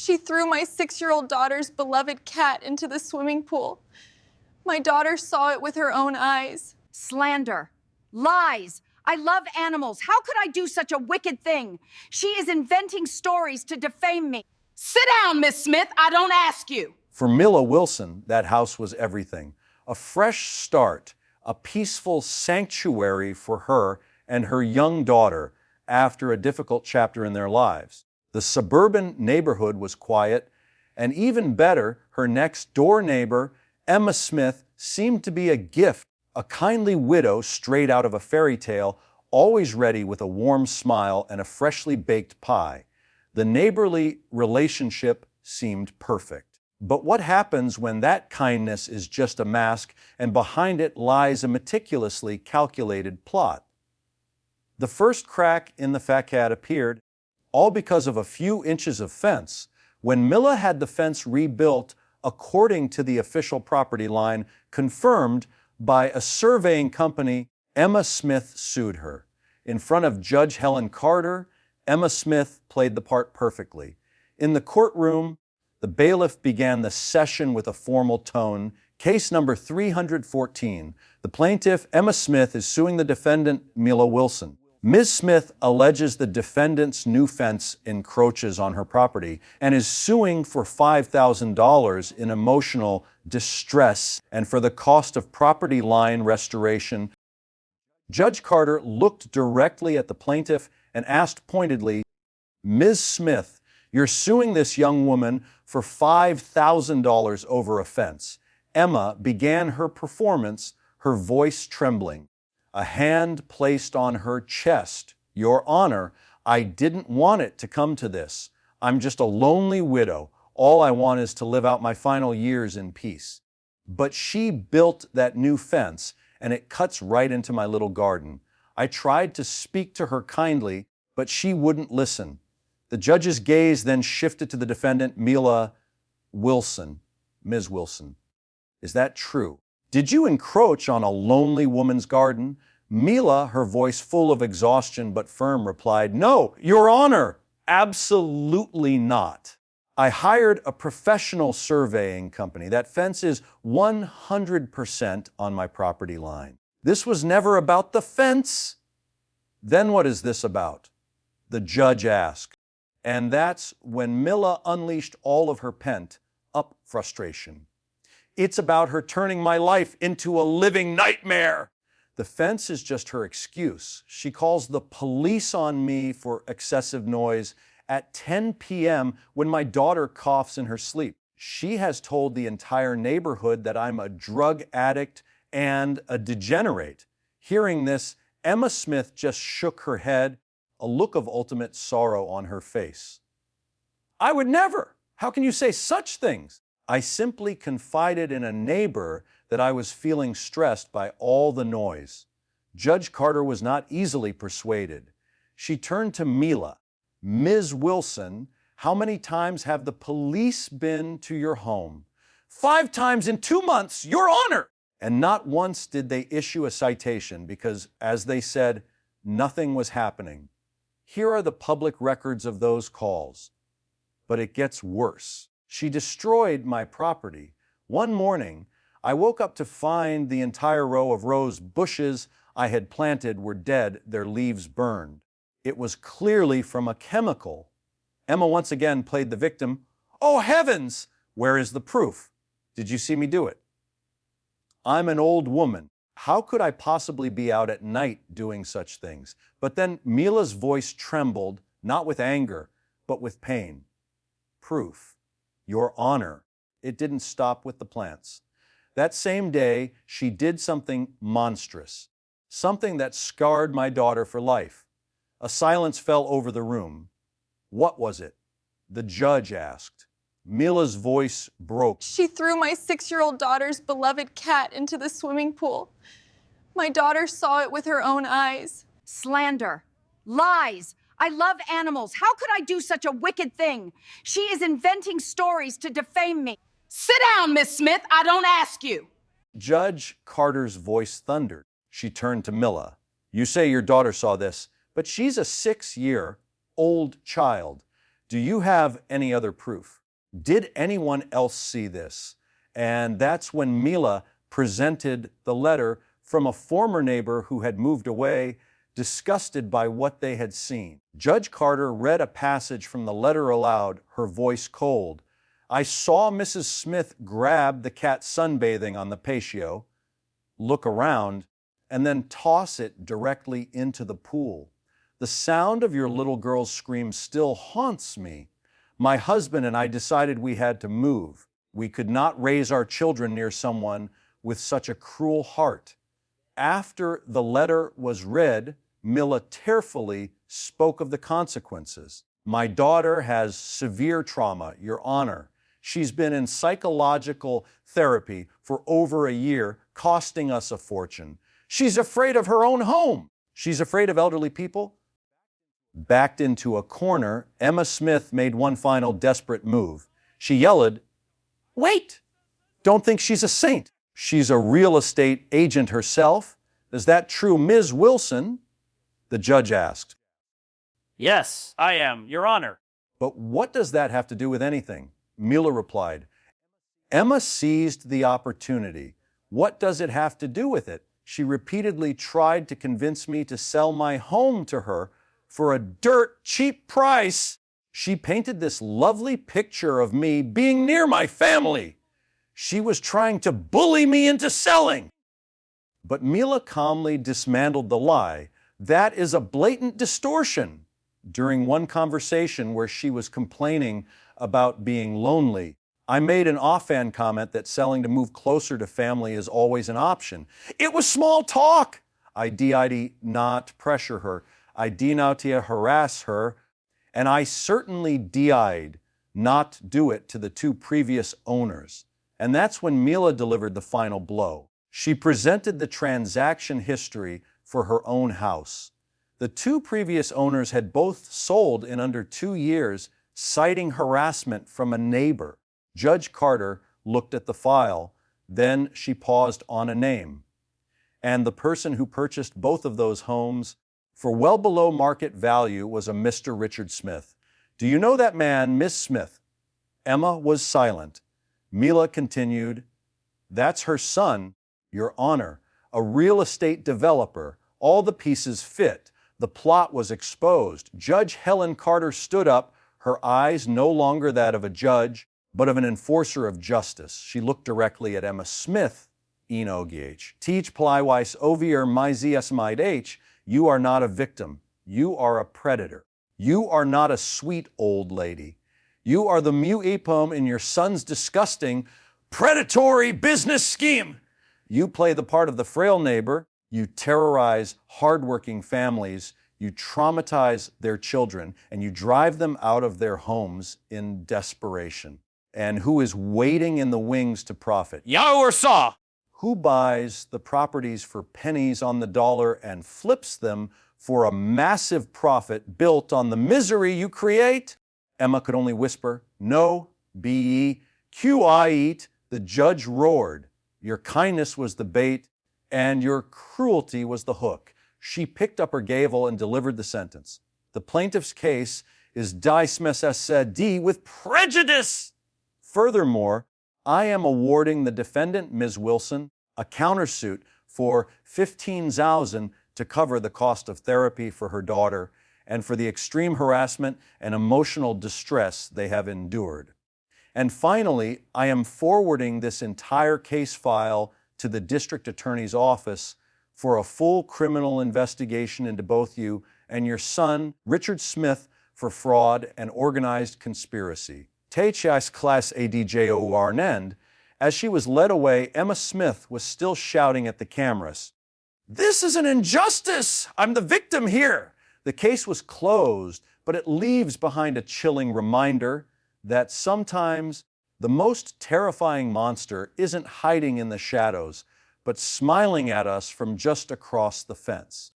She threw my 6-year-old daughter's beloved cat into the swimming pool. My daughter saw it with her own eyes. Slander. Lies. I love animals. How could I do such a wicked thing? She is inventing stories to defame me. Sit down, Miss Smith. I don't ask you. For Mila Wilson, that house was everything. A fresh start, a peaceful sanctuary for her and her young daughter after a difficult chapter in their lives. The suburban neighborhood was quiet, and even better, her next-door neighbor, Emma Smith, seemed to be a gift, a kindly widow straight out of a fairy tale, always ready with a warm smile and a freshly baked pie. The neighborly relationship seemed perfect. But what happens when that kindness is just a mask and behind it lies a meticulously calculated plot? The first crack in the facade appeared, all because of a few inches of fence. When Mila had the fence rebuilt according to the official property line confirmed by a surveying company, Emma Smith sued her. In front of Judge Helen Carter, Emma Smith played the part perfectly. In the courtroom, the bailiff began the session with a formal tone. Case number 314. The plaintiff, Emma Smith, is suing the defendant, Mila Wilson. Ms. Smith alleges the defendant's new fence encroaches on her property and is suing for $5,000 in emotional distress and for the cost of property line restoration. Judge Carter looked directly at the plaintiff and asked pointedly, Ms. Smith, you're suing this young woman for $5,000 over a fence. Emma began her performance, her voice trembling. A hand placed on her chest. Your Honor, I didn't want it to come to this. I'm just a lonely widow. All I want is to live out my final years in peace. But she built that new fence, and it cuts right into my little garden. I tried to speak to her kindly, but she wouldn't listen. The judge's gaze then shifted to the defendant, Mila Wilson. Ms. Wilson, is that true? Did you encroach on a lonely woman's garden? Mila, her voice full of exhaustion but firm, replied, No, Your Honor, absolutely not. I hired a professional surveying company. That fence is 100% on my property line. This was never about the fence. Then what is this about? The judge asked. And that's when Mila unleashed all of her pent-up frustration. It's about her turning my life into a living nightmare. The fence is just her excuse. She calls the police on me for excessive noise at 10 p.m. when my daughter coughs in her sleep. She has told the entire neighborhood that I'm a drug addict and a degenerate. Hearing this, Emma Smith just shook her head, a look of ultimate sorrow on her face. I would never. How can you say such things? I simply confided in a neighbor that I was feeling stressed by all the noise. Judge Carter was not easily persuaded. She turned to Mila. Ms. Wilson, how many times have the police been to your home? 5 times in 2 months, Your Honor! And not once did they issue a citation because, as they said, nothing was happening. Here are the public records of those calls. But it gets worse. She destroyed my property. One morning, I woke up to find the entire row of rose bushes I had planted were dead, their leaves burned. It was clearly from a chemical. Emma once again played the victim. Oh heavens! Where is the proof? Did you see me do it? I'm an old woman. How could I possibly be out at night doing such things? But then Mila's voice trembled, not with anger, but with pain. Proof. Your Honor. It didn't stop with the plants. That same day, she did something monstrous, something that scarred my daughter for life. A silence fell over the room. What was it? The judge asked. Mila's voice broke. She threw my 6-year-old daughter's beloved cat into the swimming pool. My daughter saw it with her own eyes. Slander. Lies. I love animals. How could I do such a wicked thing? She is inventing stories to defame me. Sit down, Miss Smith. I don't ask you. Judge Carter's voice thundered. She turned to Mila. You say your daughter saw this, but she's a 6-year-old child. Do you have any other proof? Did anyone else see this? And that's when Mila presented the letter from a former neighbor who had moved away, disgusted by what they had seen. Judge Carter read a passage from the letter aloud, her voice cold. I saw Mrs. Smith grab the cat sunbathing on the patio, look around, and then toss it directly into the pool. The sound of your little girl's scream still haunts me. My husband and I decided we had to move. We could not raise our children near someone with such a cruel heart. After the letter was read, Mila tearfully spoke of the consequences. My daughter has severe trauma, Your Honor. She's been in psychological therapy for over a year, costing us a fortune. She's afraid of her own home. She's afraid of elderly people. Backed into a corner, Emma Smith made one final desperate move. She yelled, "Wait! Don't think she's a saint. She's a real estate agent herself. Is that true, Ms. Wilson?" The judge asked. Yes, I am, Your Honor. But what does that have to do with anything? Mila replied. Emma seized the opportunity. What does it have to do with it? She repeatedly tried to convince me to sell my home to her for a dirt cheap price. She painted this lovely picture of me being near my family. She was trying to bully me into selling. But Mila calmly dismantled the lie. That is a blatant distortion. During one conversation where she was complaining about being lonely, I made an offhand comment that selling to move closer to family is always an option. It was small talk. I did not pressure her. I did not harass her. And I certainly did not do it to the two previous owners. And that's when Mila delivered the final blow. She presented the transaction history for her own house. The two previous owners had both sold in under 2 years, citing harassment from a neighbor. Judge Carter looked at the file, then she paused on a name. And the person who purchased both of those homes for well below market value was a Mr. Richard Smith. Do you know that man, Miss Smith? Emma was silent. Mila continued, That's her son, Your Honor, a real estate developer. All the pieces fit. The plot was exposed. Judge Helen Carter stood up, her eyes no longer that of a judge, but of an enforcer of justice. She looked directly at Emma Smith, Enogh. Teach plywise ovier myzsmidh, you are not a victim. You are a predator. You are not a sweet old lady. You are the mu epom in your son's disgusting, predatory business scheme. You play the part of the frail neighbor. You terrorize hardworking families, you traumatize their children, and you drive them out of their homes in desperation. And who is waiting in the wings to profit? Yahweh saw. Who buys the properties for pennies on the dollar and flips them for a massive profit built on the misery you create? Emma could only whisper, No, B-E, Q-I-eat. The judge roared. Your kindness was the bait, and your cruelty was the hook. She picked up her gavel and delivered the sentence. The plaintiff's case is dismissed with prejudice. Furthermore, I am awarding the defendant, Ms. Wilson, a countersuit for $15,000 to cover the cost of therapy for her daughter and for the extreme harassment and emotional distress they have endured. And finally, I am forwarding this entire case file to the district attorney's office for a full criminal investigation into both you and your son, Richard Smith, for fraud and organized conspiracy. Tchas class ADJOURNEND. As she was led away, Emma Smith was still shouting at the cameras, This is an injustice! I'm the victim here! The case was closed, but it leaves behind a chilling reminder that sometimes the most terrifying monster isn't hiding in the shadows, but smiling at us from just across the fence.